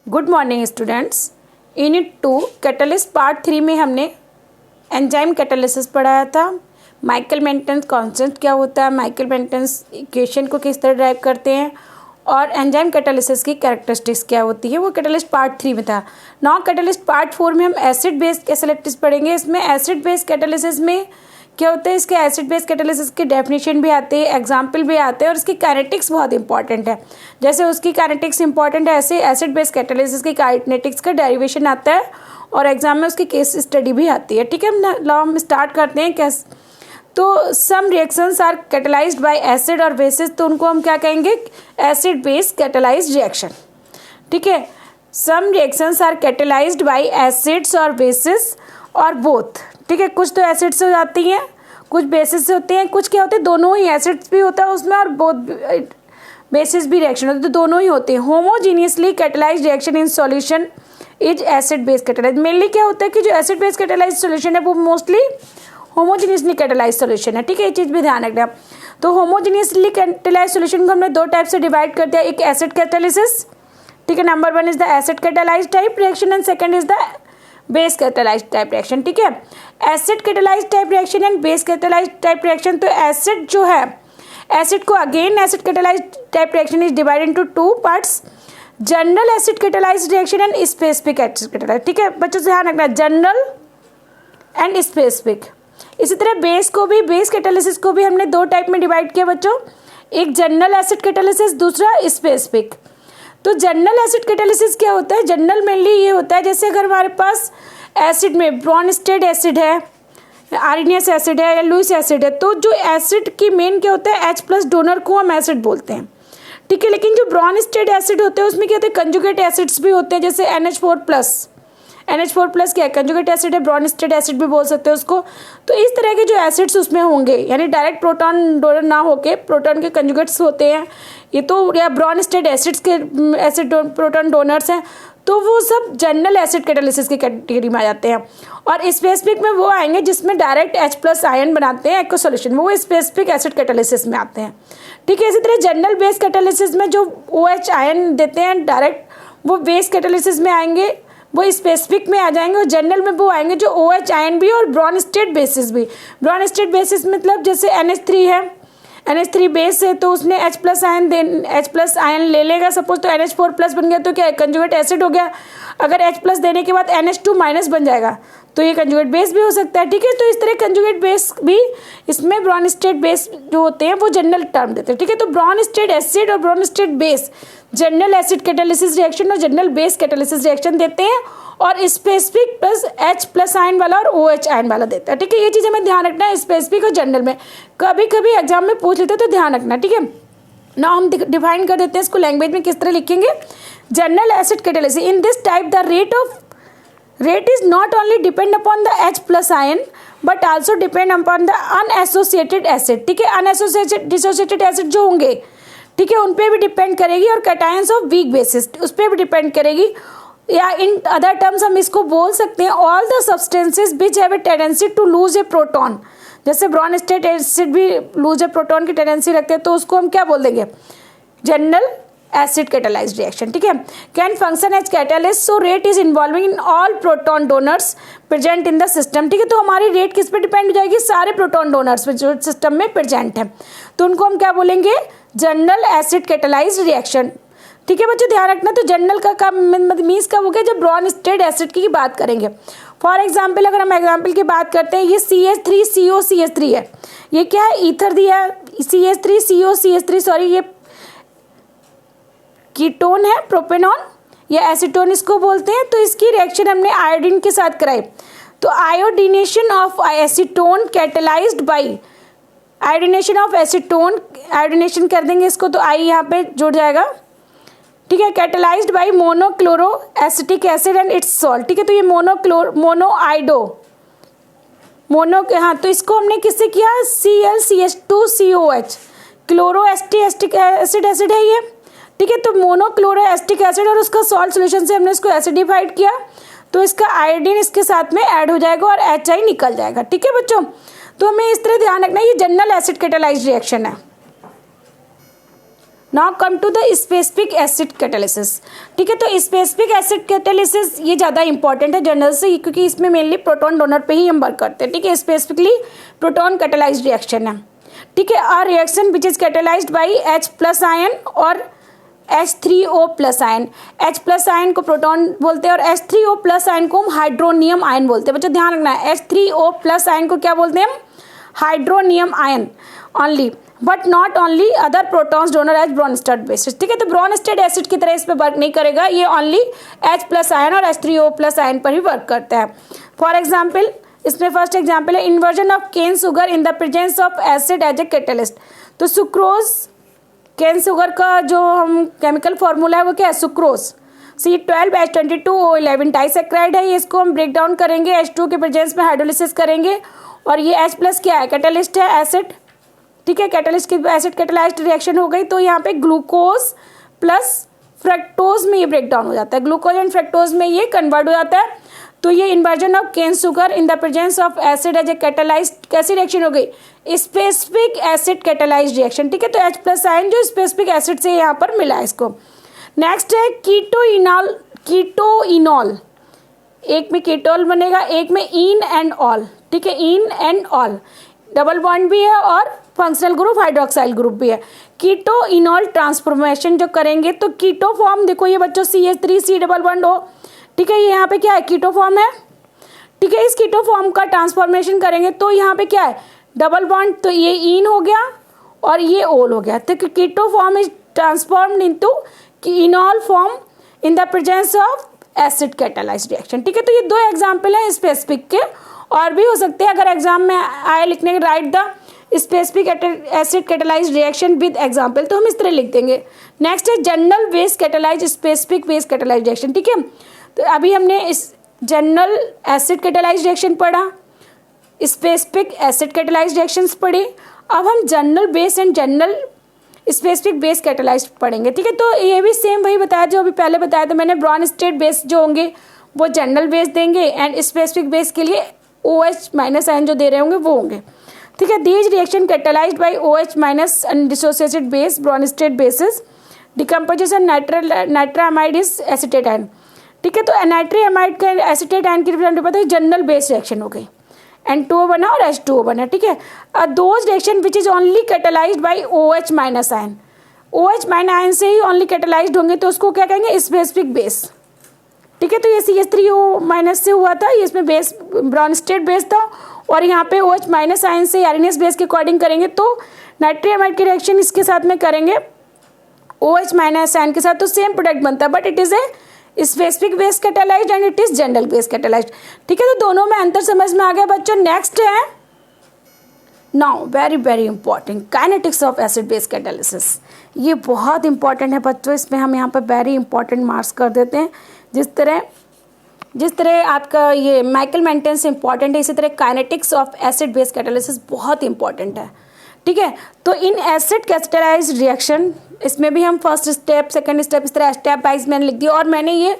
Good morning students. Unit 2 catalyst part 3 में हमने enzyme catalysis पढ़ाया था। माइकल मेंटेन कॉन्स्टेंट क्या होता है, माइकल मेंटेन इक्वेशन को किस तरह ड्राइव करते हैं और एंजाइम कैटालिसिस की कैरेक्टरिस्टिक्स क्या होती है, वो कैटलिस्ट पार्ट 3 में था। नाउ कैटलिस्ट पार्ट 4 में हम एसिड बेस्ड कैटालिसिस पढ़ेंगे। इसमें एसिड बेस्ड कैटालिसिस में क्या होता है, इसके एसिड बेस कैटालिसिस की डेफिनेशन भी आती है, एग्जाम्पल भी आते हैं और इसकी काइनेटिक्स बहुत इंपॉर्टेंट है। जैसे उसकी काइनेटिक्स इंपॉर्टेंट है, ऐसे एसिड बेस कैटालिसिस की काइनेटिक्स का डेरिवेशन आता है और एग्जाम में उसकी केस स्टडी भी आती है। ठीक है, हम स्टार्ट करते हैं। कैसे तो some reactions are catalysed by acid और बेसिस, तो उनको हम क्या कहेंगे, एसिड बेस कैटालाइज्ड रिएक्शन। ठीक है, some reactions are catalysed by acids और बेसिस और बोथ। ठीक है, कुछ तो एसिड से हो जाती हैं, कुछ बेसिस से होते हैं, कुछ क्या होते हैं दोनों ही, एसिड्स भी होता है उसमें और बोथ बेसिस भी रिएक्शन होती है, तो दोनों ही होते हैं। Homogeneously catalysed reaction in solution is acid base catalysed. Mainly क्या होता है कि जो एसिड बेस कैटालाइज्ड सॉल्यूशन है वो मोस्टली होमोजीनियसली कैटालाइज्ड सॉल्यूशन है। ठीक है, ये चीज़ भी ध्यान रखना। तो होमोजीनियसली कैटालाइज्ड सॉल्यूशन को हमने दो टाइप से डिवाइड कर दिया, एक एसिड कैटालिसिस, ठीक है, number 1 is the acid catalysed type reaction and second is the base catalysed type reaction. ठीक है, acid catalysed type reaction and base catalysed type reaction. तो एसिड जो है, एसिड को again acid catalysed type reaction is divide into 2 parts, general acid catalysed reaction and specific acid catalysed. ठीक है बच्चों, ध्यान रखना, जनरल एंड स्पेसिफिक। इसी तरह बेस को भी, बेस कैटालिसिस को भी हमने दो टाइप में डिवाइड किया बच्चों, एक जनरल एसिड कैटालिसिस, दूसरा स्पेसिफिक। तो जनरल एसिड कैटालिसिस क्या होता है, जनरल मेनली ये होता है जैसे अगर हमारे पास एसिड में ब्रॉन्स्टेड एसिड है, आर्सेनियस एसिड है या लुईस एसिड है, तो जो एसिड की मेन क्या होता है, H+ डोनर को हम एसिड बोलते हैं। ठीक है, लेकिन जो ब्रॉन्स्टेड एसिड होते हैं उसमें क्या होते हैं, कंजुगेट एसिड्स भी होते हैं, जैसे NH4+। NH4+ क्या है, कंजुगेट एसिड है, ब्रॉन्स्टेड एसिड भी बोल सकते हैं उसको। तो इस तरह के जो एसिड्स उसमें होंगे, यानी डायरेक्ट प्रोटॉन डोनर ना होके प्रोटॉन के कंजुगेट्स होते हैं ये, तो या ब्रॉन्स्टेड एसिड्स के एसिड प्रोटॉन डोनर्स हैं, तो वो सब जनरल एसिड कैटालिसिस की कैटेगरी में आ जाते हैं। और स्पेसिफिक में वो आएंगे जिसमें डायरेक्ट H+ आयन बनाते हैं एक्वस सॉल्यूशन, वो स्पेसिफिक एसिड कैटालिसिस में आते हैं। ठीक है, इसी तरह जनरल बेस कैटालिसिस में जो OH आयन देते हैं डायरेक्ट, वो बेस कैटालिसिस में आएंगे, वो स्पेसिफिक में आ जाएंगे। और जनरल में वो आएंगे जो OH आयन भी और ब्रॉन्स्टेड बेसिस भी। ब्रॉन्स्टेड बेसिस मतलब जैसे NH3 है, NH3 बेस है तो उसने H+ आयन ले लेगा, सपोज तो NH4+ बन गया तो क्या है, कंजुगेट एसिड हो गया। अगर H+ देने के बाद NH2- बन जाएगा तो ये कंजुगेट बेस भी हो सकता है। ठीक है, तो इस तरह कंजुगेट बेस भी, इसमें ब्रॉन्स्टेड बेस जो होते हैं वो जनरल टर्म देते हैं। ठीक है, तो ब्रॉन्स्टेड एसिड और Brønsted base general acid catalysis reaction और जनरल बेस कैटालिसिस रिएक्शन देते हैं, और स्पेसिफिक प्लस H+ आयन वाला और OH आयन वाला देता है। ठीक है, ये चीज़ हमें ध्यान रखना है स्पेसिफिक और जनरल में, कभी कभी एग्जाम में पूछ लेते हैं तो ध्यान रखना। ठीक है, ना हम डिफाइन कर देते हैं इसको लैंग्वेज में किस तरह लिखेंगे। General acid catalysis, in this type the rate is not only depend upon the H+ ion but also depend upon the unassociated acid। ठीक है, unassociated dissociated acid जो होंगे, ठीक है, उन पे भी डिपेंड करेगी, और कैटायंस ऑफ वीक बेसिस उस पर भी डिपेंड करेगी। या इन अदर टर्म्स हम इसको बोल सकते हैं, all the substances which have a tendency to lose a proton. जैसे ब्रॉन्स्टेड एसिड भी लूज ए प्रोटॉन की टेंडेंसी रखते हैं, तो उसको हम क्या बोल देंगे, जनरल एसिड कैटालाइज्ड रिएक्शन। ठीक है, can function as catalyst, so rate is involving in all proton donors present in the system. ठीक है, तो हमारी रेट किस पे डिपेंड हो जाएगी, सारे प्रोटॉन डोनर्स पे जो सिस्टम में प्रेजेंट है, तो उनको हम क्या बोलेंगे, जनरल एसिड कैटालाइज्ड रिएक्शन। ठीक है बच्चों, ध्यान रखना। तो जनरल का मीन्स कब हो गया, जब ब्रॉन्स्टेड एसिड की बात करेंगे। फॉर एग्जाम्पल, अगर हम एग्जाम्पल की बात करते हैं, ये CH3COCH3 है, ये क्या है, ईथर दिया है, CH3COCH3 सॉरी, ये कीटोन है, प्रोपेनॉन या एसीटोन इसको बोलते हैं। तो इसकी रिएक्शन हमने आयोडीन के साथ कराई, तो iodination of acetone catalysed by, iodination of acetone, iodination कर देंगे इसको तो आई यहाँ पे जुड़ जाएगा। ठीक है, catalysed by monochloro acetic acid and its salt. ठीक है, तो ये हाँ, तो इसको हमने किससे किया, ClCH2COH, क्लोरो एस्टिक एसिड है ये। ठीक है, तो मोनोक्लोरो एस्टिक एसिड और उसका सॉल्ट सॉल्यूशन से हमने इसको एसिडिफाइड किया, तो इसका आयोडीन इसके साथ में ऐड हो जाएगा और HI निकल जाएगा। ठीक है बच्चों, तो हमें इस तरह ध्यान रखना है, ये जनरल एसिड कैटालाइज्ड रिएक्शन है। Now come to the specific acid catalysis. ठीक है, तो स्पेसिफिक एसिड कैटालिसिस ये ज़्यादा इंपॉर्टेंट है जनरल से, क्योंकि इसमें मेनली प्रोटॉन डोनर पे ही हम वर्क करते हैं। ठीक है, स्पेसिफिकली प्रोटॉन कैटालाइज्ड रिएक्शन है। ठीक है, are reaction which is catalysed by H+ ion और H3O+ आयन। H+ आयन को प्रोटॉन बोलते हैं और H3O+ आयन को हम हाइड्रोनियम आयन बोलते हैं। बच्चों ध्यान रखना है, H3O+ आयन को क्या बोलते हैं हम? Hydronium ion only, but not only other protons donor as Bronsted bases. ठीक है, तो ब्रोंस्टेड एसिड की तरह इस पर वर्क नहीं करेगा, ये ओनली H+ आयन और H3O+ आयन पर ही वर्क करता है। फॉर एग्जाम्पल, इसमें फर्स्ट एग्जाम्पल है inversion of cane sugar in the presence of acid as a catalyst. तो सुक्रोज, केन शुगर का जो हम केमिकल फॉर्मूला है वो क्या है? सुक्रोज, C12H22O11 डाइसेक्राइड है। इसको हम ब्रेक डाउन करेंगे, H2 के प्रेजेंस में हाइड्रोलिसिस करेंगे और ये H+ क्या है? कैटलिस्ट है, एसिड। ठीक है, कैटलिस्ट की एसिड कैटलाइज्ड रिएक्शन हो गई, तो यहाँ पे ग्लूकोज प्लस फ्रक्टोज में ये ब्रेक डाउन हो जाता है, ग्लूकोज एंड फ्रक्टोज में ये कन्वर्ट हो जाता है। तो ये inversion of cane sugar in the presence of acid as a catalysed कैसी रिएक्शन हो गई? Specific acid catalysed reaction. ठीक है, तो H+ आयन जो स्पेसिफिक एसिड से यहाँ पर मिला है इसको। नेक्स्ट है कीटोइनॉल। कीटोइनॉल, एक में कीटोल बनेगा, एक में इन एंड ऑल। ठीक है, in and all, double bond भी है और फंक्शनल ग्रुप हाइड्रोक्साइल ग्रुप भी है। कीटोइनॉल ट्रांसफॉर्मेशन जो करेंगे तो कीटो फॉर्म देखो ये बच्चों CH3C डबल बॉन्ड O। ठीक है, ये यहाँ पे क्या है? कीटो फॉर्म है। ठीक है, इस कीटो फॉर्म का ट्रांसफॉर्मेशन करेंगे तो यहाँ पे क्या है? डबल बॉन्ड, तो ये इन हो गया और ये ओल हो गया। तो keto form is transformed into enol form in the presence of acid catalysed reaction. ठीक है, तो ये दो एग्जाम्पल हैं स्पेसिफिक के, और भी हो सकते हैं। अगर एग्जाम में आए लिखने के right the specific acid catalysed reaction with example, तो हम इस तरह लिख देंगे। नेक्स्ट है general base catalysed specific base catalysed reaction. ठीक है, तो अभी हमने इस जनरल एसिड कैटालाइज्ड रिएक्शन पढ़ा, स्पेसिफिक एसिड कैटालाइज्ड रिएक्शंस पढ़े, अब हम general base and general specific base catalysed पढ़ेंगे। ठीक है, तो ये भी सेम वही बताया जो अभी पहले बताया था मैंने। ब्रोंस्टेड बेस जो होंगे वो जनरल बेस देंगे एंड स्पेसिफिक बेस के लिए OH- आयन जो दे रहे होंगे वो होंगे। ठीक है, these reaction catalysed by OH- undissociated base Bronsted bases decomposition nitramide is acetate ion. ठीक है, तो नाइट्रामाइड का एसिटेट आयन की रिप्रेजेंट पता है जनरल बेस रिएक्शन हो गई, N2O बना और H2O बना। ठीक है, those reaction which is only catalysed by OH- ion, OH- ion से ही ओनली कैटालाइज्ड होंगे तो उसको क्या कहेंगे? Specific base. ठीक है, तो ये CH3O- से हुआ था, ये इसमें बेस ब्रोंस्टेड बेस था, और यहाँ पे OH- आयन से आरएनएस बेस के अकॉर्डिंग करेंगे तो नाइट्रामाइड की रिएक्शन इसके साथ में करेंगे OH- आयन के साथ, तो सेम प्रोडक्ट बनता है, but it is a specific base catalysed and it is general base catalysed. ठीक है, तो दोनों में अंतर समझ में आ गया बच्चों। नेक्स्ट है now very important kinetics of acid base catalysis. ये बहुत इंपॉर्टेंट है बच्चों, इसमें हम यहाँ पर वेरी इंपॉर्टेंट मार्क्स कर देते हैं। जिस तरह आपका ये माइकल मेंटेन इंपॉर्टेंट है, इसी तरह kinetics of acid base catalysis बहुत इंपॉर्टेंट है। ठीक है, तो इन एसिड कैटालाइज्ड रिएक्शन इसमें भी हम फर्स्ट स्टेप सेकंड स्टेप इस तरह स्टेप वाइज मैंने लिख दिया, और मैंने ये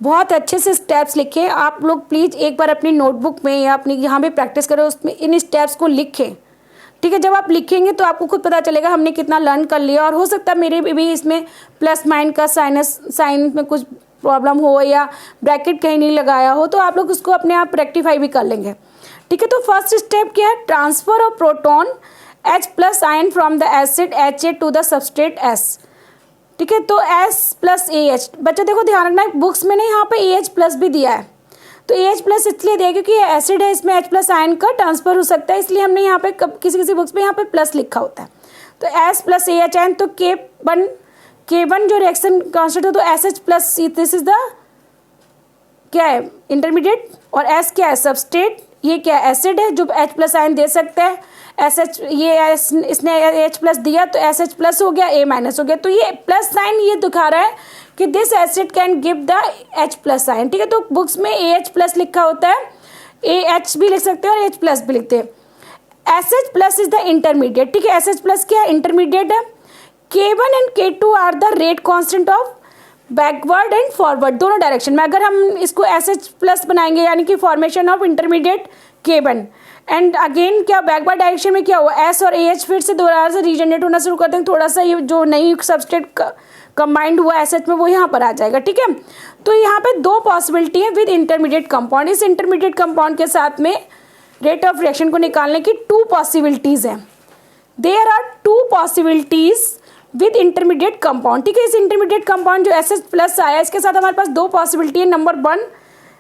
बहुत अच्छे से स्टेप्स लिखे। आप लोग प्लीज़ एक बार अपनी नोटबुक में या अपनी यहाँ भी प्रैक्टिस करो, उसमें इन स्टेप्स को लिखें। ठीक है, जब आप लिखेंगे तो आपको खुद पता चलेगा हमने कितना लर्न कर लिया, और हो सकता है मेरे भी इसमें प्लस माइन का साइन में कुछ प्रॉब्लम हो या ब्रैकेट कहीं नहीं लगाया हो, तो आप लोग उसको अपने आप रेक्टिफाई भी कर लेंगे। ठीक है, तो फर्स्ट स्टेप क्या है? Transfer of proton H+ ion from the acid Ha to the substrate S। ठीक है, तो S+AH बच्चों देखो ध्यान रखना, बुक्स में नहीं यहाँ पे AH+ भी दिया है, तो AH+ इसलिए दिया क्योंकि ये एसिड है, इसमें H+ आयन का ट्रांसफर हो सकता है, इसलिए हमने यहाँ पे किसी बुक्स में यहाँ पे प्लस लिखा होता है। तो S+AH आयन, तो K1 जो रिएक्शन कांस्टेंट हो तो SH+, दिस इज द क्या है? इंटरमीडिएट, और S क्या है? सबस्ट्रेट। ये क्या है? एसिड है जो H+ आयन दे सकता है। SH ये इसने H+ दिया तो SH+ हो गया, A- हो गया, तो ये प्लस साइन ये दिखा रहा है कि this acid can give the H+ ion. ठीक है, तो बुक्स में AH+ लिखा होता है, AH भी लिख सकते हैं और H+ भी लिखते हैं। SH+ is the intermediate. ठीक है, SH+ क्या है? इंटरमीडिएट है। K1 and K2 are the rate constant of backward and forward दोनों डायरेक्शन में। अगर हम इसको SH+ बनाएंगे यानी कि formation of intermediate K1, and again क्या बैकवर्ड डायरेक्शन में क्या हुआ, एस और ए एच फिर से दोबारा से रीजनरेट होना शुरू कर देंगे, थोड़ा सा ये जो नई सबस्ट्रेट कंबाइंड हुआ एस एच में वो यहाँ पर आ जाएगा। ठीक है, तो यहाँ पे दो पॉसिबिलिटी है विद इंटरमीडिएट कंपाउंड। इस इंटरमीडिएट कंपाउंड के साथ में रेट ऑफ रिएक्शन को निकालने की टू पॉसिबिलिटीज हैं। There are two possibilities with intermediate compound. ठीक है, इस इंटरमीडिएट कंपाउंड जो एस एच प्लस आया इसके साथ हमारे पास दो पॉसिबिलिटी है। नंबर वन,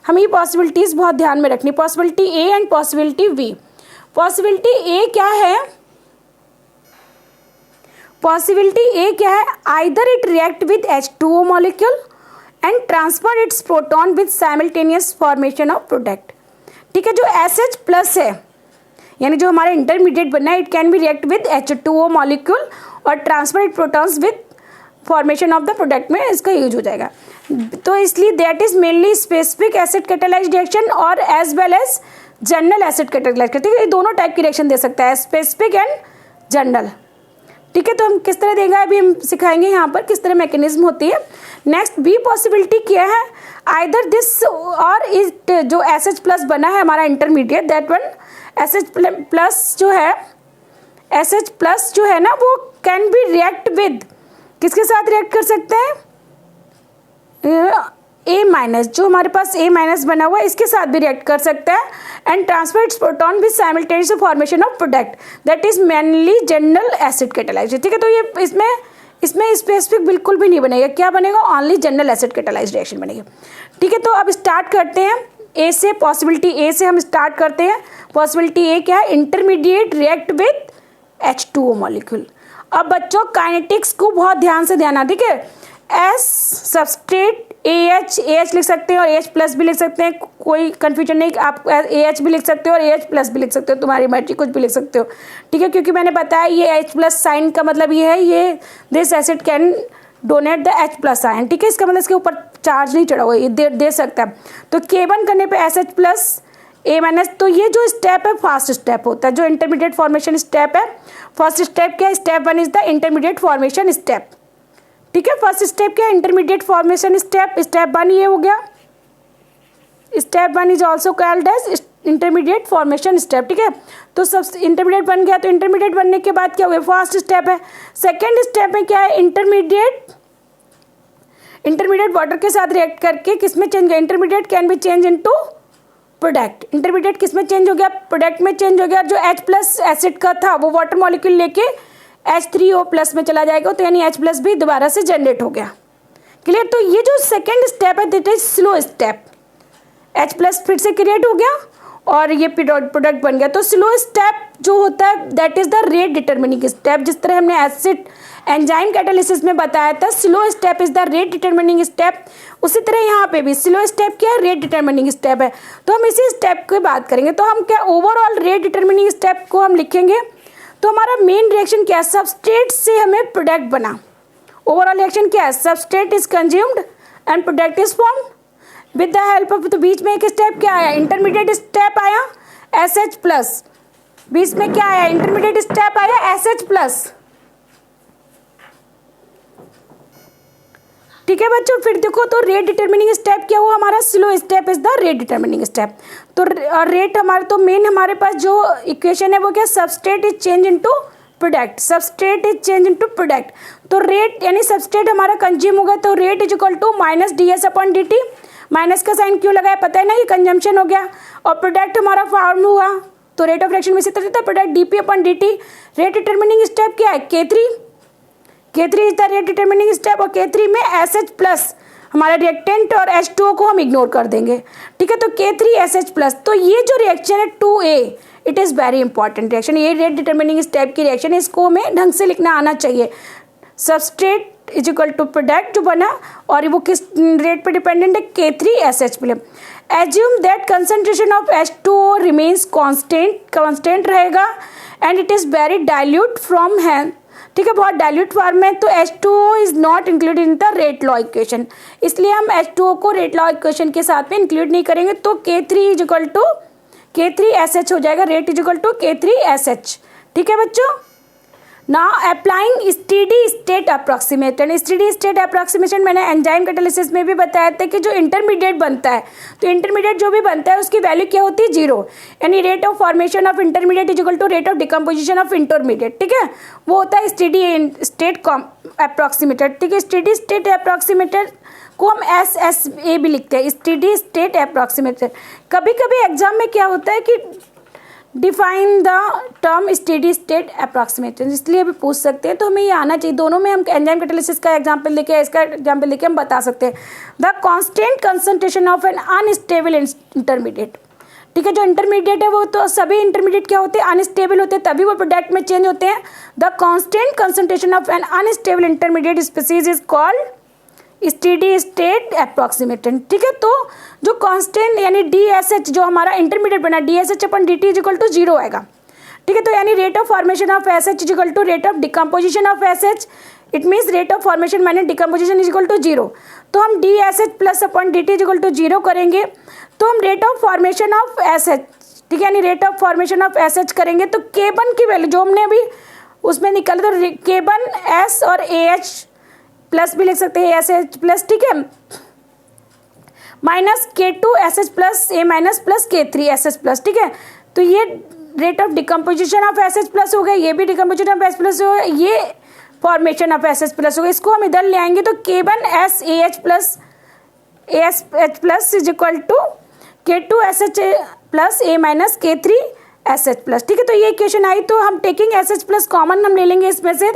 हमें ये पॉसिबिलिटीज बहुत ध्यान में रखनी, possibility a and possibility b. Possibility a क्या है, पॉसिबिलिटी ए क्या है, either it react with H2O molecule and transfer its proton with simultaneous formation of product. ठीक है, जो SH प्लस है यानी जो हमारा इंटरमीडिएट बनना है, it can be react with H2O molecule और transfer it protons with formation of the product में इसका यूज हो जाएगा। तो इसलिए that is mainly specific acid catalysed reaction और as well as general acid catalysed. ठीक है, ये दोनों टाइप की रिएक्शन दे सकता है, स्पेसिफिक एंड जनरल। ठीक है, तो हम किस तरह देंगे अभी हम सिखाएंगे यहाँ पर किस तरह मैकेनिज्म होती है। नेक्स्ट बी पॉसिबिलिटी क्या है, आइदर दिस और इट जो SH प्लस बना है हमारा intermediate, that one SH plus जो है, SH प्लस जो है ना वो कैन बी रिएक्ट विद, किसके साथ रिएक्ट कर सकते हैं, ए माइनस, जो हमारे पास ए माइनस बना हुआ है इसके साथ भी रिएक्ट कर सकता है and transfer its proton with simultaneous formation of product that is mainly general acid catalysed. ठीक है, तो ये इसमें स्पेसिफिक बिल्कुल भी नहीं बनेगा, क्या बनेगा, only general acid catalysed reaction बनेगी। ठीक है, तो अब स्टार्ट करते हैं ए से, पॉसिबिलिटी ए से हम स्टार्ट करते हैं। पॉसिबिलिटी ए क्या है, intermediate react with H2O molecule. अब बच्चों काइनेटिक्स को बहुत ध्यान से ध्यान, ठीक है, एस सबस्ट्रेट AH लिख सकते हैं और AH प्लस भी लिख सकते हैं, कोई कंफ्यूजन नहीं, आप AH भी लिख सकते हो और AH प्लस भी लिख सकते हो, तुम्हारी मर्जी, कुछ भी लिख सकते हो। ठीक है, क्योंकि मैंने बताया ये H प्लस साइन का मतलब ये है, ये this acid can donate the H plus ion. ठीक है, इसका मतलब इसके ऊपर चार्ज नहीं चढ़ा हुआ, ये दे सकता है। तो K1 करने पे SH प्लस A माइनस, तो ये जो स्टेप है फास्ट स्टेप होता है, जो इंटरमीडिएट फॉर्मेशन स्टेप है। फर्स्ट स्टेप क्या है, step one is the intermediate formation step. ठीक है, फर्स्ट स्टेप क्या है, intermediate formation step, step one ये हो गया। Step one is also called as intermediate formation step. ठीक है, तो सब इंटरमीडिएट बन गया, तो इंटरमीडिएट बनने के बाद क्या हुआ, फर्स्ट स्टेप है। सेकेंड स्टेप में क्या है, इंटरमीडिएट वाटर के साथ रिएक्ट करके किसमें चेंज गया, intermediate can be change into product. Intermediate किसमें चेंज हो गया, प्रोडक्ट में चेंज हो गया। जो H प्लस एसिड का था वो वाटर मॉलिक्यूल लेके H3O प्लस में चला जाएगा, तो यानी H प्लस भी दोबारा से जनरेट हो गया। क्लियर, तो ये जो सेकेंड स्टेप है that is slow step. H plus फिर से क्रिएट हो गया और ये प्रोडक्ट बन गया। तो स्लो स्टेप जो होता है that is the rate determining step. जिस तरह हमने एसिड एंजाइम कैटालिसिस में बताया था slow step is the rate determining step, उसी तरह यहाँ पे भी स्लो स्टेप क्या है, रेट डिटर्मिनिंग स्टेप है। तो हम इसी स्टेप की बात करेंगे। तो हम क्या ओवरऑल रेट डिटर्मिनिंग स्टेप को हम लिखेंगे। तो हमारा मेन रिएक्शन क्या है, सबस्ट्रेट से हमें प्रोडक्ट बना। ओवरऑल रिएक्शन क्या है, substrate is consumed and product is formed with the help of, तो बीच में एक स्टेप क्या आया, इंटरमीडिएट स्टेप आया SH प्लस, बीच में क्या आया, इंटरमीडिएट स्टेप आया SH प्लस। ठीक है बच्चों, फिर देखो तो रेट डिटर्मिनिंग स्टेप क्या हुआ, हमारा slow step is the rate determining step. तो रेट हमारे, तो मेन हमारे पास जो इक्वेशन है वो क्या, substrate is change into product, substrate is change into product. तो रेट यानी सबस्ट्रेट हमारा कंज्यूम होगा, तो rate is equal to minus DS/dt। Minus का साइन क्यों लगाया पता है ना, ये कंजम्पशन हो गया। और प्रोडक्ट हमारा फॉर्म हुआ, तो रेट ऑफ रिएक्शन में इसी तरह था, product dP/dt। Rate determining step क्या है, K3 is the rate determining step. और K3 में SH प्लस हमारा रिएक्टेंट और H2O को हम इग्नोर कर देंगे। ठीक है, तो K3 SH प्लस। तो ये जो रिएक्शन है 2A, it is very important reaction. ये रेट डिटर्मिनिंग स्टेप की रिएक्शन है, इसको हमें ढंग से लिखना आना चाहिए। Substrate is equal to product जो बना, और वो किस रेट पे डिपेंडेंट है, K3 SH plus. Assume that concentration of H2O remains constant रहेगा and it is very dilute from hand. ठीक है, बहुत डाइल्यूट फॉर्म में, तो H2O is not included in the rate law equation, इसलिए हम H2O को रेट लॉ इक्वेशन के साथ में इंक्लूड नहीं करेंगे। तो K3 is equal to K3 SH हो जाएगा, rate is equal to K3 SH। ठीक है बच्चों, now applying steady state approximation. Steady state approximation मैंने एंजाइम कैटालिसिस में भी बताया था कि जो इंटरमीडिएट बनता है, तो इंटरमीडिएट जो भी बनता है उसकी वैल्यू क्या होती है, 0। यानी rate of formation of intermediate is equal to rate of decomposition of intermediate. ठीक है, वो होता है स्टेडी स्टेट अप्रॉक्सीमेटर। ठीक है, स्टेडी स्टेट अप्रॉक्सीमेटर को हम SSA भी लिखते हैं, स्टेडी स्टेट अप्रॉक्सीमेटर। कभी कभी एग्जाम में क्या होता है कि define the term steady state approximation, इसलिए भी पूछ सकते हैं, तो हमें ये आना चाहिए। दोनों में हम एंजाइम कैटालिसिस का एग्जाम्पल लेके, इसका एग्जाम्पल लेके हम बता सकते हैं। The constant concentration of N unstable intermediate. ठीक है, जो इंटरमीडिएट है वो तो सभी इंटरमीडिएट क्या होते हैं, अनस्टेबल होते हैं, तभी वो प्रोडक्ट में चेंज होते हैं। The constant concentration of N unstable intermediate species is called steady state approximation. ठीक है, तो जो कांस्टेंट यानी DSH जो हमारा इंटरमीडिएट बना, DSH upon dt is equal to 0 आएगा। ठीक है, तो यानी rate of formation of SH is equal to rate of decomposition of SH। It means rate of formation minus decomposition is equal to 0। तो हम DSH plus upon dt is equal to 0 करेंगे, तो हम rate of formation of SH, ठीक है, यानी rate of formation of SH करेंगे, तो K1 की वैल्यू जो हमने अभी उसमें निकाला, तो K1 S और AH प्लस भी लिख सकते हैं, SH प्लस, ठीक है, minus K2 SH plus A minus plus K3 SH plus. ठीक है, तो ये rate of decomposition of SH plus हो गया, ये भी डिकम्पोजिशन ऑफ SH प्लस हो गया, ये फॉर्मेशन ऑफ SH प्लस हो गया। इसको हम इधर ले आएंगे तो K1 SAH plus ASH plus is equal to K2 SH plus A minus K3 SH plus. ठीक है, तो ये इक्वेशन आई, तो हम टेकिंग SH प्लस कॉमन हम ले लेंगे इसमें से,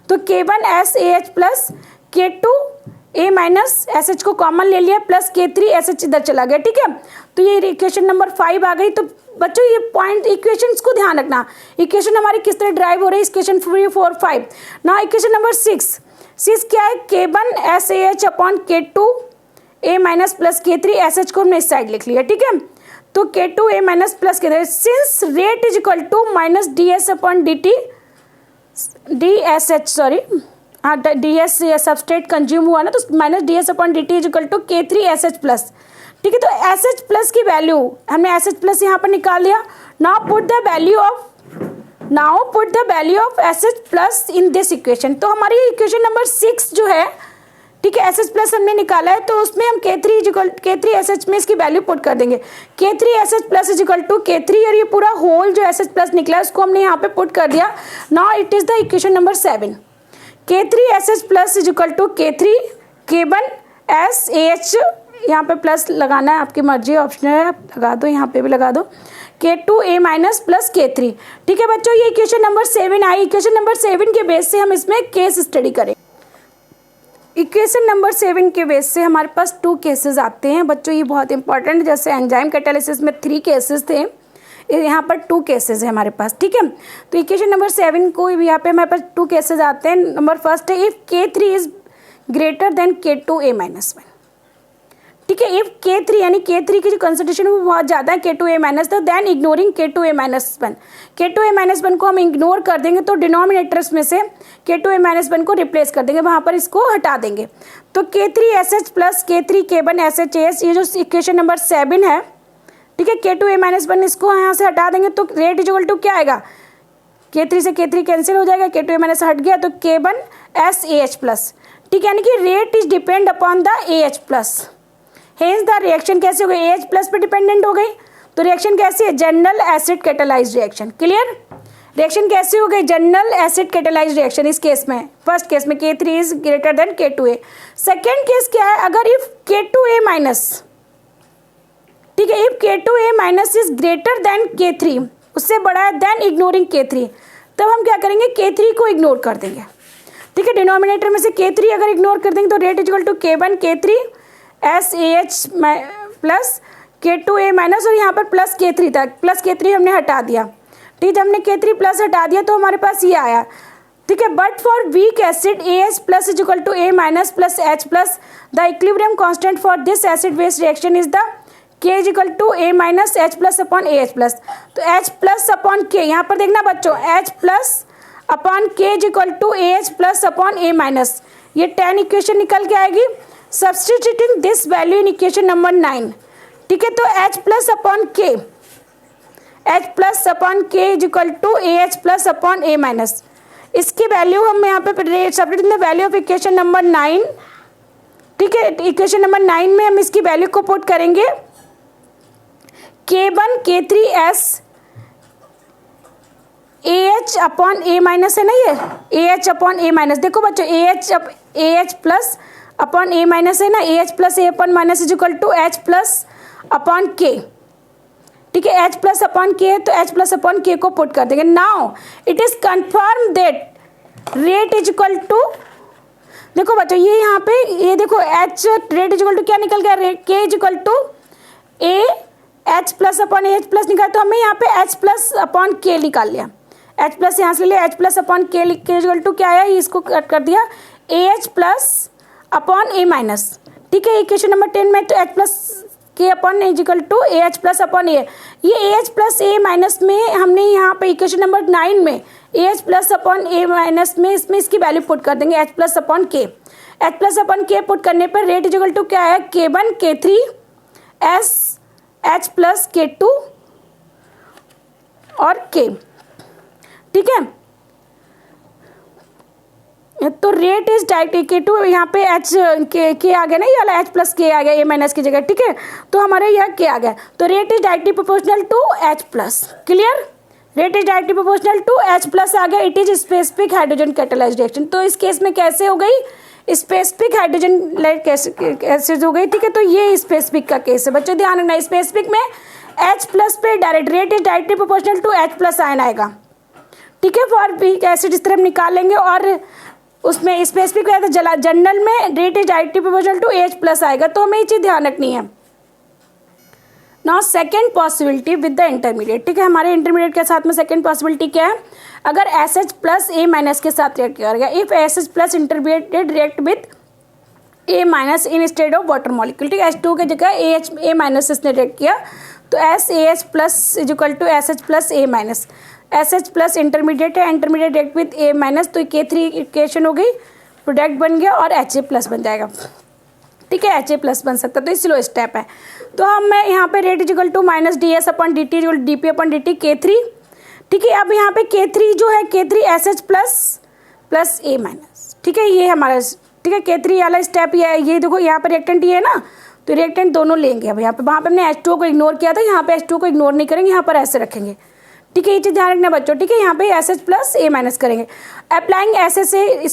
तो K1 SAH plus K2 A minus SH को कॉमन ले लिया प्लस K3 SH इधर चला गया। ठीक है, तो ये इक्वेशन नंबर 5 आ गई। तो बच्चों ये पॉइंट इक्वेशंस को ध्यान रखना, इक्वेशन हमारी किस तरह ड्राइव हो रही है, इक्वेशन 3, 4, 5। ना इक्वेशन नंबर 6 क्या है, K1 SAH upon K2 A minus plus K3 SH को हमने इस साइड लिख लिया। ठीक है, तो K2 A minus plus K3 since rate is equal to minus DS upon DT DSH, sorry हाँ DS सबस्ट्रेट कंज्यूम हुआ ना, तो minus DS upon DT is equal to K3 SH plus. ठीक है, तो SH प्लस की value हमने SH plus यहाँ पर निकाल लिया। Now put the value of SH plus in this equation. तो हमारी इक्वेशन नंबर 6 जो है, ठीक है, SH प्लस हमने निकाला है, तो उसमें हम K3 SH में इसकी वैल्यू पुट कर देंगे। K3 SH plus is equal to K3 और ये पूरा होल जो SH प्लस निकला है उसको हमने यहाँ पे पुट कर दिया। Now it is the equation number 7। K3 SH plus is equal to K3 K1 SAH, यहाँ पे प्लस लगाना है, आपकी मर्जी, ऑप्शन है, लगा दो, यहाँ पे भी लगा दो, K2 A minus plus K3। ठीक है बच्चों, ये इक्वेशन नंबर 7 आई। इक्वेशन नंबर 7 के बेस से हम इसमें केस स्टडी करें। इक्वेशन नंबर 7 के बेस से हमारे पास 2 केसेस आते हैं बच्चों, ये बहुत इंपॉर्टेंट, जैसे एंजाइम कैटालिसिस में 3 केसेस थे, यहाँ पर 2 केसेस है हमारे पास। ठीक है, तो इक्वेशन नंबर 7 को यहाँ पे हमारे पास 2 केसेस आते हैं। नंबर फर्स्ट है, if K3 is greater than K2 A minus 1। ठीक है, इफ K3 यानी K3 की जो कंसंट्रेशन है वो बहुत ज़्यादा है K2 A माइनस, तो then ignoring K2 A minus 1, K2 A minus 1 को हम इग्नोर कर देंगे, तो डिनोमिनेटर्स में से K2 A माइनस 1 को रिप्लेस कर देंगे, वहाँ पर इसको हटा देंगे। तो K3 SH plus K3 K1 SH AS, ये जो इक्वेशन नंबर 7 है, ठीक है, K2 A माइनस 1 इसको यहाँ से हटा देंगे, तो रेट इज इक्वल टू क्या आएगा, K3 से K3 कैंसिल हो जाएगा, K2 A माइनस हट गया, तो K1 SAH प्लस। ठीक है, यानी कि rate is depend upon the AH plus, hence the reaction कैसे हो गई, AH प्लस पे डिपेंडेंट हो गई, तो रिएक्शन कैसी है, general acid catalysed reaction. Clear, reaction कैसे हो गई, जनरल एसिड कैटालाइज्ड रिएक्शन। इस केस में, फर्स्ट केस में K3 is greater than K2A। Second case क्या है, अगर इफ K2A माइनस, ठीक है, if K2A minus is greater than K3, उससे बड़ा है, देन इग्नोरिंग K3, तब हम क्या करेंगे, K3 को इग्नोर कर देंगे। ठीक है, डिनोमिनेटर में से K3 अगर इग्नोर कर देंगे तो rate equal to K1 K3 SAH plus K2A minus, और यहाँ पर प्लस K3 था, प्लस K3 हमने हटा दिया। ठीक है, हमने K3 प्लस हटा दिया तो हमारे पास ये आया। ठीक है, but for weak acid AH plus is equal to A minus plus H plus, the equilibrium constant for this acid base reaction is the K is equal to A minus H plus upon AH plus. तो H plus upon K, यहाँ पर देखना बच्चों, H plus upon K is equal to AH plus upon A minus, ये 10 equation निकल के आएगी, substituting this value in equation number 9। ठीक है, तो H plus upon K is equal to AH plus upon A minus, इसकी value हम यहाँ पे substitute in the value of equation number 9, ठीक है। इक्वेशन नंबर 9 में हम इसकी वैल्यू को पुट करेंगे K1 K3 S AH upon A minus है ना, ये AH अपॉन A माइनस। देखो बच्चों AH plus upon A minus है ना, AH plus A upon minus is equal to H plus upon K, ठीक है। H प्लस अपॉन K है तो H प्लस अपॉन K को पुट कर देंगे। Now it is confirm that rate is equal to, देखो बच्चों ये यहाँ पे ये देखो H rate is equal to क्या निकल गया, K is equal to A H plus upon AH plus निकाला, तो हमें यहाँ पे H प्लस अपॉन K निकाल लिया। H प्लस यहाँ से लिया, H plus upon K equal to क्या आया, इसको कट कर दिया AH plus upon A minus, ठीक है। इक्वेशन नंबर 10 में तो H plus K upon A equal to AH plus upon A, ये AH प्लस A माइनस में हमने यहाँ पे इक्वेशन नंबर 9 में AH plus upon A minus में इसमें इसकी वैल्यू पुट कर देंगे H plus upon K। H plus upon K put करने पर रेट इक्वल टू क्या है, K1 K3 S H plus K2 और K, ठीक है। तो रेट इज डायरेक्ट K2 यहाँ पे H K आ गया ना, ये वाला H प्लस K आ गया A माइनस की जगह, ठीक है। तो हमारे यहाँ K आ गया, तो rate is directly proportional to H plus, clear. Rate is directly proportional to H plus आ गया, it is specific hydrogen catalysed reaction. तो इस केस में कैसे हो गई, स्पेसिफिक हाइड्रोजन कैसे हो गई, ठीक है। तो ये स्पेसिफिक का केस है बच्चों, ध्यान रखना। स्पेसिफिक में H प्लस पे direct rate is directly proportional to H plus ion आएगा, ठीक है। फॉर वीक एसिड इस तरह हम निकाल लेंगे, और उसमें स्पेसिफिक जनरल में rate is directly proportional to AH plus आएगा, तो हमें ये चीज़ ध्यान रखनी है। Now second possibility with the intermediate, ठीक है। हमारे इंटरमीडिएट के साथ में सेकेंड पॉसिबिलिटी क्या है, अगर SH प्लस A माइनस के साथ रिएक्ट किया गया, if SH plus intermediate react with A minus instead of water molecule, ठीक है। H2 की जगह A माइनस इसने रिएक्ट किया, तो SAH plus is equal to SH plus A minus. SH plus intermediate है, intermediate react with A minus, तो K3 equation हो गई, प्रोडक्ट बन गया और HA प्लस बन जाएगा, ठीक है। HA प्लस बन सकता है, तो ये स्लो स्टेप है। तो हम मैं यहाँ पे rate is equal to minus DS upon DT equal DP upon DT K3, ठीक है। अब यहाँ पे K3 जो है K3 SH plus plus A minus, ठीक है। ये हमारा, ठीक है, K3 वाला स्टेप ये देखो यहाँ पर रिएक्टेंट ये है ना, तो रिएक्टेंट दोनों लेंगे। अब यहाँ पे वहाँ पे हमने H2 को इग्नोर किया था, यहाँ पे H2 को इग्नोर नहीं करेंगे, यहाँ पर ऐसे रखेंगे, ठीक है। ये चीज़ ध्यान रखना बच्चों, ठीक है। यहाँ पे SH प्लस A माइनस करेंगे, अप्लाइंग SH से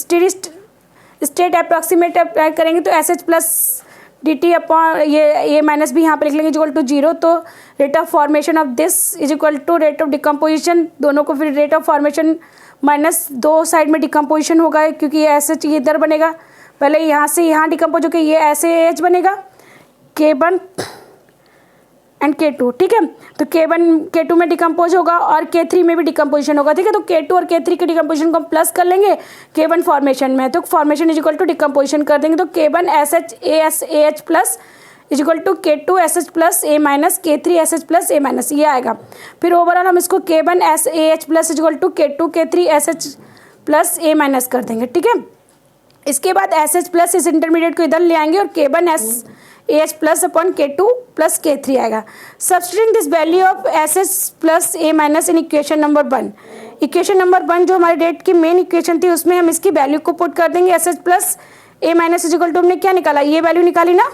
स्टेट अप्रॉक्सीमेट अप्लाई करेंगे, तो SH प्लस DT अपॉन ये A माइनस भी यहाँ पे लिख लेंगे इक्वल टू 0, तो rate of formation of this is equal to rate of decomposition, दोनों को फिर रेट ऑफ फॉर्मेशन माइनस दो साइड में डिकम्पोजिशन होगा, क्योंकि ये SH ये इधर बनेगा, पहले यहाँ से यहाँ डिकम्पोज होकर ये ऐसे H बनेगा, K1 एंड K2, ठीक है। तो K1 K2 में डिकम्पोज होगा और K3 में भी डिकम्पोजिशन होगा, ठीक है। तो K2 और K3 के डिकम्पोजिशन को हम प्लस कर लेंगे K1 फॉर्मेशन में, तो formation is equal to decomposition कर देंगे, तो K1 SH AH plus is equal to K2 SH plus A minus K3 SH plus A minus, ये आएगा। फिर ओवरऑल हम इसको K1 AH plus is equal to K2 K3 SH plus A minus कर देंगे, ठीक है। इसके बाद SH प्लस इस इंटरमीडिएट को इधर ले आएंगे और K1 AH plus upon K2 plus K3 आएगा। Substituting this value of SH plus A minus in equation number 1, equation number 1 जो हमारे रेट की मेन इक्वेशन थी उसमें हम इसकी वैल्यू को पुट कर देंगे। SH plus A minus is equal to हमने क्या निकाला, ये वैल्यू निकाली ना,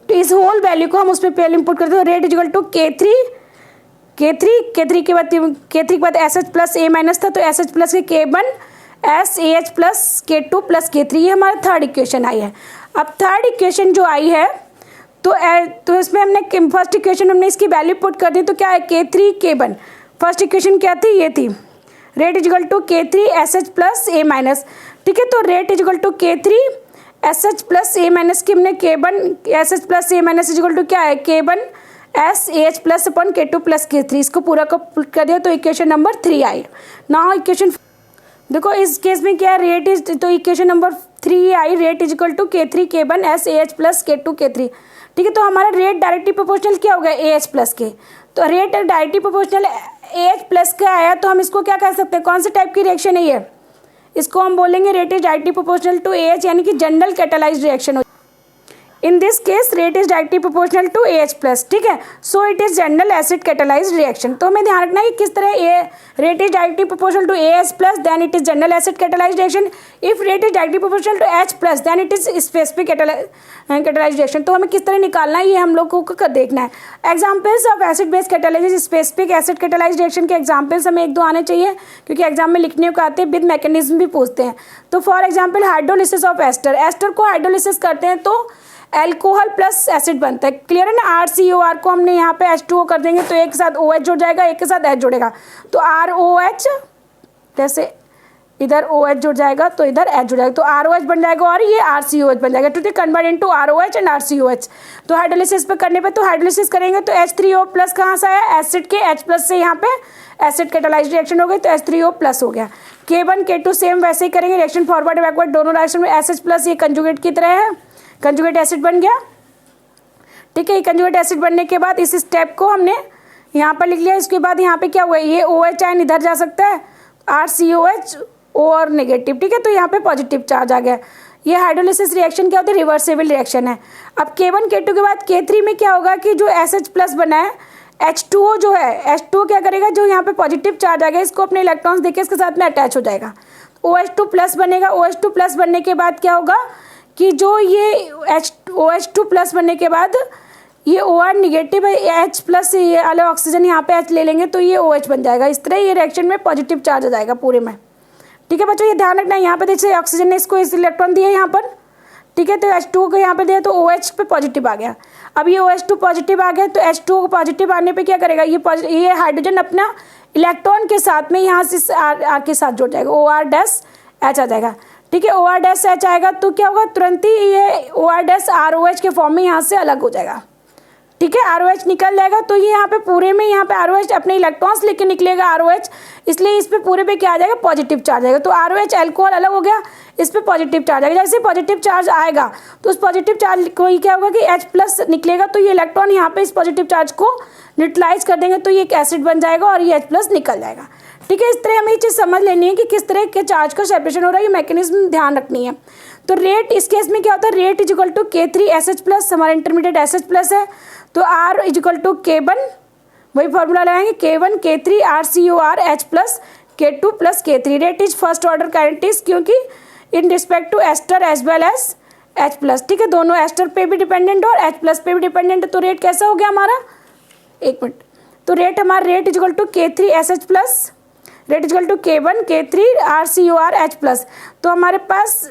तो इस होल वैल्यू को हम उसमें पहले इनपुट करते हैं। Rate is equal to K3 के बाद SH प्लस A माइनस था, तो SH प्लस के K1 SAH plus K2 plus K3, ये हमारा थर्ड इक्वेशन आई है। अब थर्ड इक्वेशन जो आई है तो इसमें हमने फर्स्ट इक्वेशन हमने इसकी वैल्यू पुट कर दी, तो क्या है K3 K1, फर्स्ट इक्वेशन क्या थी, ये थी rate is equal to K3 SH plus A minus, ठीक है। तो rate is equal to K3 SH plus A minus की हमने K1 SH plus A minus is equal to क्या है K1 SAH plus upon K2 plus K3, इसको पूरा को पुट कर दिया, तो इक्वेशन नंबर 3 आई। नाउ इक्वेशन देखो इस केस में क्या है, रेट इज, तो इक्वेशन नंबर 3 आई, rate is equal to K3 K1 SAH plus K2 K3, ठीक है। तो हमारा रेट डायरेक्टली प्रोपोर्शनल क्या हो गया AH प्लस के, तो rate directly proportional AH plus का आया, तो हम इसको क्या कह सकते हैं, कौन से टाइप की रिएक्शन है ये, इसको हम बोलेंगे rate is directly proportional to AH, यानी कि जनरल कैटालाइज्ड रिएक्शन हो। In this case rate is directly proportional to AH plus, ठीक है। So it is general acid catalysed reaction. तो हमें ध्यान रखना है कि किस तरह rate is directly proportional to AH plus then it is general acid catalysed reaction. If rate is directly proportional to H plus then it is specific catalysed reaction. तो हमें किस तरह निकालना है ये हम लोग को देखना है। Examples of acid base catalysis specific acid catalysed reaction के एग्जाम्पल्स हमें एक दो आने चाहिए, क्योंकि एग्जाम में लिखने को आते हैं, विद मैकेनिज्म भी पूछते हैं। तो for example hydrolysis of ester, ester को हाइड्रोलिसिस करते हैं तो एल्कोहल प्लस एसिड बनता है, क्लियर है ना। RCOR को हमने यहाँ पे H2O कर देंगे तो एक के साथ OH जुड़ जाएगा, एक के साथ H जुड़ेगा तो ROH, जैसे इधर OH जुड़ जाएगा तो इधर H जुड़ जाएगा तो ROH बन जाएगा और ये RCOH बन जाएगा, to convert into ROH and RCOH। तो हाइड्रोलिसिस पे करने पे तो हाइड्रोलिसिस करेंगे तो H3O प्लस कहाँ से आया, एसिड के H प्लस से यहाँ पे एसिड कैटालाइज्ड रिएक्शन हो गई तो H3O प्लस हो गया। K1 K2 सेम वैसे ही करेंगे, रिएक्शन फॉरवर्ड बैकवर्ड दोनों डायरेक्शन में। SH प्लस ये कंजुगेट की तरह है, कंजुगेट एसिड बन गया, ठीक है। ये कंजुगेट एसिड बनने के बाद इस स्टेप को हमने यहाँ पर लिख लिया। इसके बाद यहाँ पे क्या हुआ, ये OH आयन इधर जा सकता है, RCOH और नेगेटिव, ठीक है। तो यहाँ पे पॉजिटिव चार्ज आ गया। ये हाइड्रोलिसिस रिएक्शन क्या होता है, रिवर्सेबल रिएक्शन है। अब K1 K2 के बाद K3 में क्या होगा कि जो SH प्लस बना है, H2O जो है, H2O क्या करेगा, जो यहाँ पे पॉजिटिव चार्ज आ गया इसको अपने इलेक्ट्रॉन्स देके इसके साथ में अटैच हो जाएगा, OH2 प्लस बनेगा। OH2 प्लस बनने के बाद क्या होगा कि जो ये OH2 प्लस बनने के बाद ये OR निगेटिव है, H प्लस ये अलग ऑक्सीजन यहाँ पे H ले लेंगे तो ये OH बन जाएगा। इस तरह ये रिएक्शन में पॉजिटिव चार्ज आ जाएगा पूरे में, ठीक है बच्चों। ये ध्यान रखना है, यहाँ पे देखिए ऑक्सीजन ने इसको इस इलेक्ट्रॉन दिया यहाँ पर, ठीक है। तो H2O को यहाँ पे दिया तो OH पे पॉजिटिव आ गया। अब ये OH2 पॉजिटिव आ गया तो H2O को पॉजिटिव आने पे क्या करेगा, ये हाइड्रोजन अपना इलेक्ट्रॉन के साथ में यहाँ से R के साथ जुड़ जाएगा, OR-H आ जाएगा, ठीक है। OR-H आएगा तो क्या होगा, तुरंत ही ये OR- ROH के फॉर्म में यहाँ से अलग हो जाएगा, ठीक है। ROH निकल जाएगा तो ये यहाँ पे पूरे में यहाँ पे ROH अपने इलेक्ट्रॉन्स लेके निकलेगा ROH, इसलिए इस पे पूरे पे क्या आ जाएगा, पॉजिटिव चार्ज आएगा। तो ROH अल्कोहल अलग हो गया, इस पे पॉजिटिव चार्ज आएगा। जैसे पॉजिटिव चार्ज आएगा तो उस पॉजिटिव चार्ज को क्या होगा कि H प्लस निकलेगा तो ये इलेक्ट्रॉन यहाँ पे इस पॉजिटिव चार्ज को न्यूट्रलाइज कर देंगे तो ये एक एसिड बन जाएगा और ये H प्लस निकल जाएगा, ठीक है। इस तरह हमें ये चीज़ समझ लेनी है कि किस तरह के चार्ज का सेपरेशन हो रहा है, ये मैकेनिज्म ध्यान रखनी है। तो रेट इस केस में क्या होता है, rate is equal to K3 SH plus, हमारा इंटरमीडिएट SH प्लस है तो R is equal to K1, वही फॉर्मूला लगाएंगे, K1 K3 RCOR H plus K2 plus K3। Rate is first order kinetics क्योंकि in respect to ester as well as H plus, ठीक है। दोनों ester पे भी डिपेंडेंट और H प्लस पे भी डिपेंडेंट है। तो रेट कैसा हो गया हमारा, एक मिनट, तो रेट हमारा rate is equal to K3 SH plus, rate is equal to K1 K3 RCOR H plus. तो हमारे पास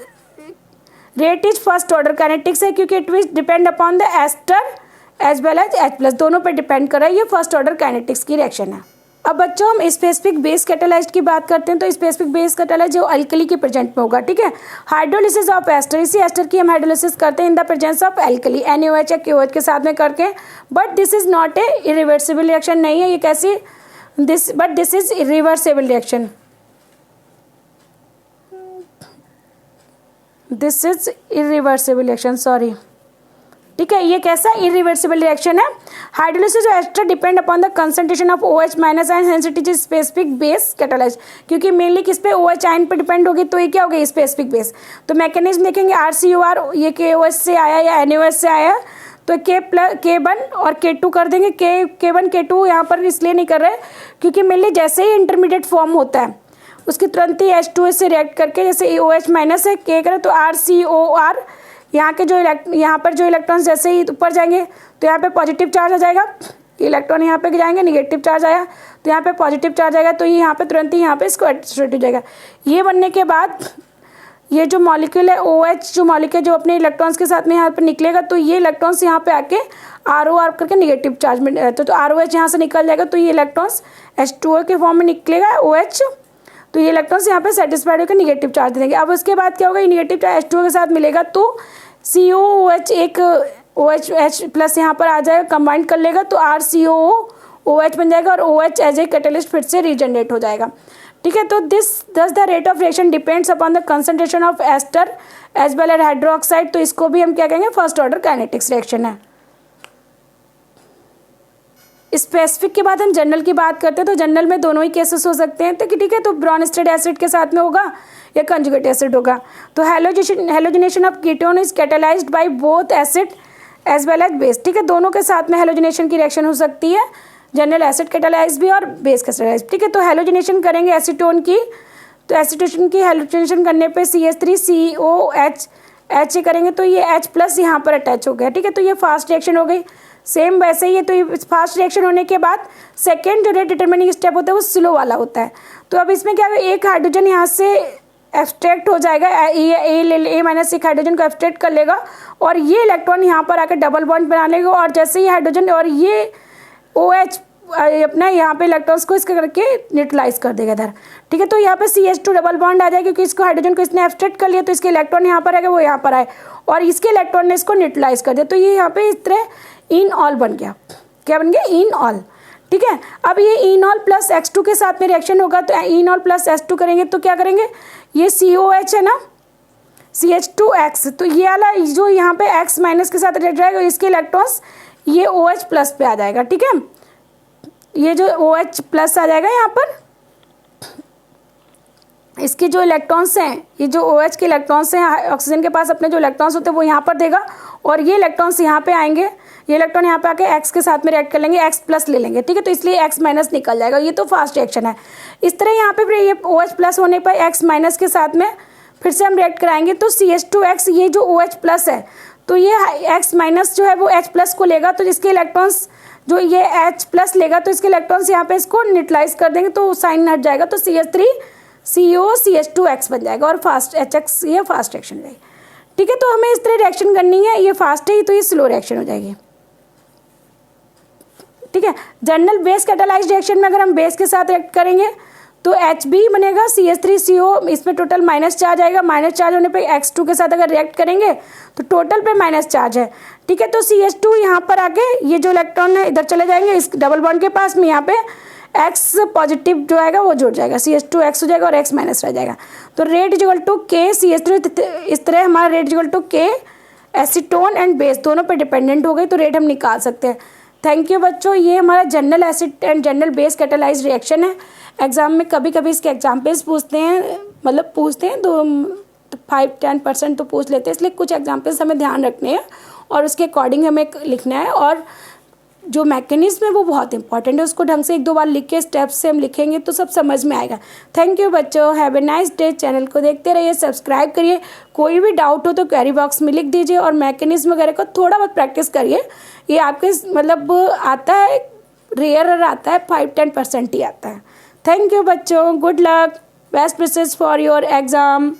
rate is first order kinetics है क्योंकि it will depend upon the ester as well as H plus, दोनों पे depend कर रहा है, ये फर्स्ट ऑर्डर काइनेटिक्स की रिएक्शन है। अब बच्चों हम स्पेसिफिक बेस कैटालाइज्ड की बात करते हैं। तो स्पेसिफिक बेस कैटालाइज्ड जो अल्कली के प्रेजेंट में होगा, ठीक है। हाइड्रोलिसिस ऑफ एस्टर, इसी एस्टर की हम हाइड्रोलिसिस करते हैं in the presence of alkali, NaOH या KOH के साथ में करके, but this is not a irreversible reaction, नहीं है ये कैसी, this is irreversible reaction, this is irreversible reaction, sorry, ठीक है। ये कैसा इरिवर्सिबल रिएक्शन है। Hydrolysis of ester depend upon the concentration of OH minus ion, hence it is specific base catalysed, क्योंकि मेनली किस पे, OH आयन पे depend होगी तो ये क्या होगी, स्पेसिफिक बेस। तो मैकेनिज्म देखेंगे, RCOR ये KOH से आया या NaOH से आया तो K1 और K2 कर देंगे। K1 K2 यहाँ पर इसलिए नहीं कर रहे क्योंकि मेनली जैसे ही इंटरमीडिएट फॉर्म होता है उसकी तुरंत ही H2O से रिएक्ट करके, जैसे OH माइनस है K करें तो RCOR, यहाँ के जो यहाँ पर जो इलेक्ट्रॉन्स जैसे ही ऊपर जाएंगे तो यहाँ पे पॉजिटिव चार्ज आ जाएगा, इलेक्ट्रॉन यहाँ पे जाएंगे, निगेटिव चार्ज आया तो यहाँ पे पॉजिटिव चार्ज आएगा तो ये यहाँ पे तुरंत ही यहाँ पे इसको एडिस्ट्रेट हो जाएगा। ये बनने के बाद ये जो मॉलिक्यूल है OH जो मॉलिक्यूल जो अपने इलेक्ट्रॉन्स के साथ में यहाँ पर निकलेगा तो ये इलेक्ट्रॉन्स यहाँ पे आके ROR करके निगेटिव चार्ज में रहते तो ROH यहाँ से निकल जाएगा तो ये इलेक्ट्रॉन्स H2O के फॉर्म में निकलेगा OH, तो ये इलेक्ट्रॉन्स यहाँ पे सेटिस्फाइड होकर निगेटिव चार्ज दे देंगे। अब उसके बाद क्या होगा, ये निगेटिव चार्ज H2O के साथ मिलेगा तो COOH एक OH प्लस यहाँ पर आ जाएगा, कंबाइन कर लेगा तो RCOOH बन जाएगा और OH एज ए कैटलिस्ट फिर से रीजनरेट हो जाएगा, ठीक है। तो thus the rate of reaction depends upon the concentration of ester as well as hydroxide, तो इसको भी हम क्या कहेंगे, फर्स्ट ऑर्डर काइनेटिक्स रिएक्शन है। स्पेसिफिक के बाद हम जनरल की बात करते हैं, तो जनरल में दोनों ही केसेस हो सकते हैं। तो ठीक है, तो ब्रोंस्टेड एसिड के साथ में होगा या कंजुगेट एसिड होगा। तो halogenation of ketone is catalysed by both acid as well as base. ठीक है, दोनों के साथ में हेलोजिनेशन की रिएक्शन हो सकती है, जनरल एसिड कैटालाइज भी और बेस कैटालाइज। ठीक है, तो हेलोजिनेशन करेंगे एसीटोन की, तो एसीटोन की हेलोजिनेशन करने पे CH3COH H करेंगे तो ये H+ यहाँ पर अटैच हो गया। ठीक है, तो ये फास्ट रिएक्शन हो गई। सेम वैसे ही है, तो ये फास्ट रिएक्शन होने के बाद सेकेंड जो रेट डिटरमिनिंग स्टेप होता है वो स्लो वाला होता है। तो अब इसमें क्या है, एक हाइड्रोजन यहाँ से एब्स्ट्रैक्ट हो जाएगा, A- एक हाइड्रोजन को एब्स्ट्रैक्ट कर लेगा और ये इलेक्ट्रॉन यहाँ पर आकर डबल बॉन्ड बना लेगा, और जैसे ही हाइड्रोजन और ये OH अपना यहाँ पे इलेक्ट्रॉन्स को इसके करके न्यूट्रलाइज कर देगा इधर। ठीक है, तो यहाँ पे CH2 डबल बॉन्ड आ जाएगा, क्योंकि इसको हाइड्रोजन को इसने एब्स्ट्रैक्ट कर लिया, तो इसके इलेक्ट्रॉन यहाँ पर आएगा, वो यहाँ पर आए और इसके इलेक्ट्रॉन ने इसको न्यूट्रलाइज कर दिया। तो ये यहाँ पे इस तरह इनऑल बन गया। क्या बन गया? इनऑल। ठीक है, अब ये इनऑल प्लस X2 के साथ में रिएक्शन होगा, तो इनऑल प्लस H2 करेंगे तो क्या करेंगे, ये COH है ना, CH2X, तो ये वाला जो यहाँ पे X- के साथ रिएक्ट जाएगा, इसके इलेक्ट्रॉन्स ये OH+ पे आ जाएगा। ठीक है, ये जो OH+ आ जाएगा यहाँ पर, इसके जो इलेक्ट्रॉन्स हैं, ये जो OH के इलेक्ट्रॉन्स हैं, ऑक्सीजन के पास अपने जो इलेक्ट्रॉन्स होते हैं वो यहाँ पर देगा, और ये इलेक्ट्रॉन्स यहाँ पे आएंगे, ये इलेक्ट्रॉन यहाँ पे आके X के साथ में रिएक्ट कर लेंगे, X+ ले लेंगे। ठीक है, तो इसलिए X- निकल जाएगा। ये तो फास्ट रिएक्शन है। इस तरह यहाँ पे ये OH+ होने पर X- के साथ में फिर से हम रिएक्ट कराएंगे, तो CH2X ये जो OH+ है, तो ये X- जो है वो H+ को लेगा, तो इसके इलेक्ट्रॉन्स जो ये H+ लेगा, तो इसके इलेक्ट्रॉन्स यहाँ पे इसको न्यूट्रलाइज कर देंगे, तो साइन हट जाएगा, तो CH3CO CH2X बन जाएगा और फास्ट HX, ये फास्ट रिएक्शन हो जाएगी। ठीक है, तो हमें इस तरह रिएक्शन करनी है। ये फास्ट है तो ये स्लो रिएक्शन हो जाएगी। ठीक है, जनरल बेस कैटालाइज्ड रिएक्शन में अगर हम बेस के साथ रिएक्ट करेंगे तो Hb बनेगा, CH3CO, इसमें टोटल माइनस चार्ज आएगा, माइनस चार्ज होने पे X2 के साथ अगर रिएक्ट करेंगे तो टोटल पे माइनस चार्ज है। ठीक है, तो CH2 यहाँ पर आके ये जो इलेक्ट्रॉन है इधर चले जाएंगे, इस डबल बॉन्ड के पास में यहाँ पे X+ जो आएगा वो जुड़ जाएगा, CH2X हो जाएगा और X- रह जाएगा। तो rate equal to K CH3, इस तरह हमारा rate equal to K acetone and base दोनों पे डिपेंडेंट हो गई, तो रेट हम निकाल सकते हैं। थैंक यू बच्चोों, ये हमारा general acid and general base catalysed reaction है। एग्जाम में कभी कभी इसके एग्जाम्पल्स पूछते हैं, मतलब पूछते हैं तो 5-10% तो पूछ लेते हैं, इसलिए कुछ एग्जाम्पल्स हमें ध्यान रखने हैं और उसके अकॉर्डिंग हमें लिखना है, और जो मैकेनिज्म है वो बहुत इंपॉर्टेंट है, उसको ढंग से 1-2 बार लिख के स्टेप्स से हम लिखेंगे तो सब समझ में आएगा। थैंक यू बच्चों, have a nice day. Channel को देखते रहिए, सब्सक्राइब करिए, कोई भी डाउट हो तो क्वेरी बॉक्स में लिख दीजिए, और मैकेनिज्म वगैरह को थोड़ा बहुत प्रैक्टिस करिए। ये आपके मतलब आता है, रेयर आता है, 5-10% ही आता है। थैंक यू बच्चों, good luck, best wishes for your exam.